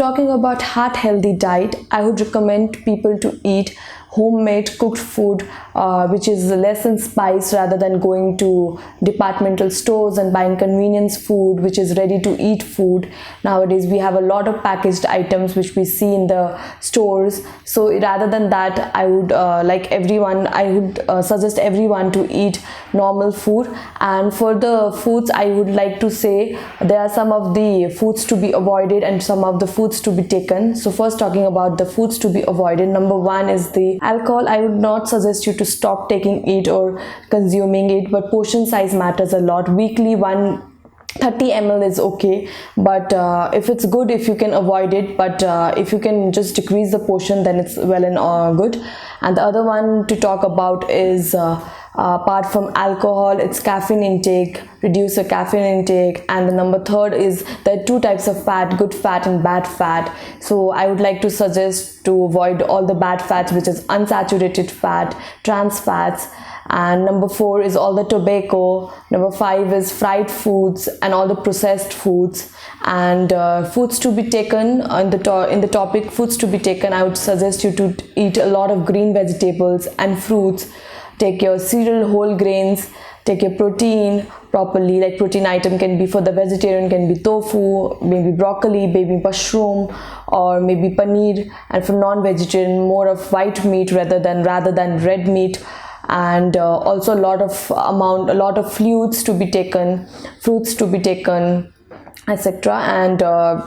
talking about heart healthy diet, I would recommend people to eat homemade cooked food, which is less in spice, rather than going to departmental stores and buying convenience food which is ready to eat food. Nowadays we have a lot of packaged items which we see in the stores. So rather than that, I would suggest everyone to eat normal food. And for the foods, I would like to say there are some of the foods to be avoided and some of the foods to be taken. So first, talking about the foods to be avoided, number one is the alcohol. I would not suggest you to stop taking it or consuming it, but portion size matters a lot. Weekly 130 ml is okay, but if it's good, if you can avoid it, but if you can just decrease the portion, then it's well and good. And the other one to talk about is apart from alcohol, it's caffeine intake. Reduce your caffeine intake. And the number third is there are two types of fat, good fat and bad fat. So I would like to suggest to avoid all the bad fats, which is unsaturated fat, trans fats. And number four is all the tobacco. Number five is fried foods and all the processed foods. And foods to be taken in the topic foods to be taken, I would suggest you to eat a lot of green vegetables and fruits. Take your cereal, whole grains. Take your protein properly. Like protein item can be, for the vegetarian, can be tofu, maybe broccoli, maybe mushroom, or maybe paneer. And for non-vegetarian, more of white meat rather than red meat. And also a lot of fluids to be taken, fruits to be taken, etc. And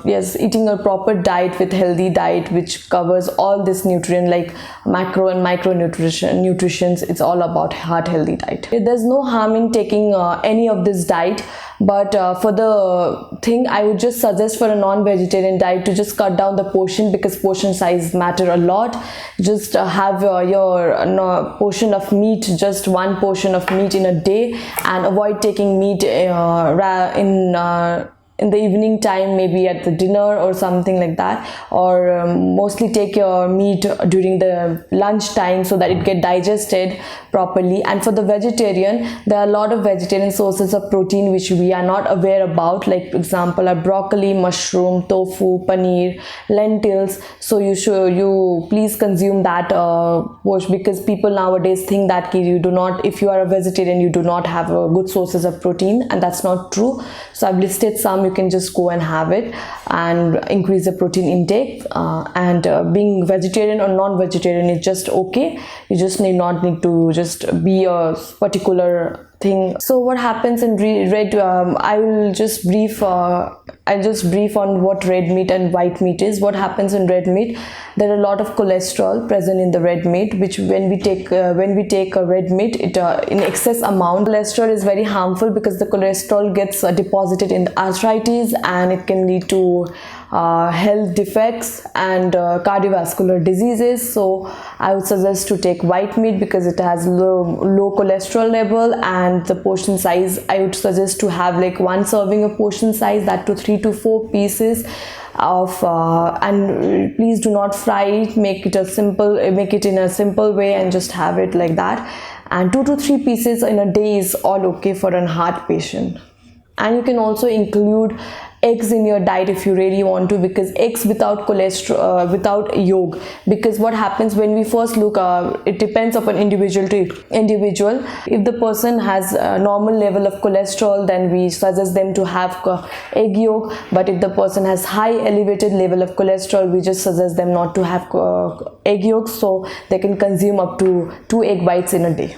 yes, eating a proper diet with healthy diet which covers all this nutrient like macro and nutritions. It's all about heart healthy diet. There's no harm in taking any of this diet, but for the thing, I would just suggest for a non-vegetarian diet to just cut down the portion, because portion size matter a lot. Just have your portion of meat, just one portion of meat in a day, and avoid taking meat in the evening time, maybe at the dinner or something like that, or mostly take your meat during the lunch time so that it get digested properly. And for the vegetarian, there are a lot of vegetarian sources of protein which we are not aware about, like for example are broccoli, mushroom, tofu, paneer, lentils. So you please consume that because people nowadays think that if you are a vegetarian, you do not have good sources of protein, and that's not true. So I've listed some. You can just go and have it and increase the protein intake. Being vegetarian or non-vegetarian is just okay. You just not need to just be a particular thing. So what happens in red, I'll just brief on what red meat and white meat is. What happens in red meat, there are a lot of cholesterol present in the red meat, which when we take a red meat, it in excess amount, cholesterol is very harmful, because the cholesterol gets deposited in the arthritis, and it can lead to health defects and cardiovascular diseases. So I would suggest to take white meat because it has low cholesterol level, and the portion size, I would suggest to have like one serving of portion size, that to 3 to 4 pieces of and please do not fry it. Make it in a simple way and just have it like that. And 2 to 3 pieces in a day is all okay for a heart patient. And you can also include eggs in your diet if you really want to, because eggs without cholesterol, without yolk, because what happens when we first look, it depends upon individual to individual. If the person has a normal level of cholesterol, then we suggest them to have egg yolk. But if the person has high elevated level of cholesterol, we just suggest them not to have egg yolks, so they can consume up to 2 egg whites in a day.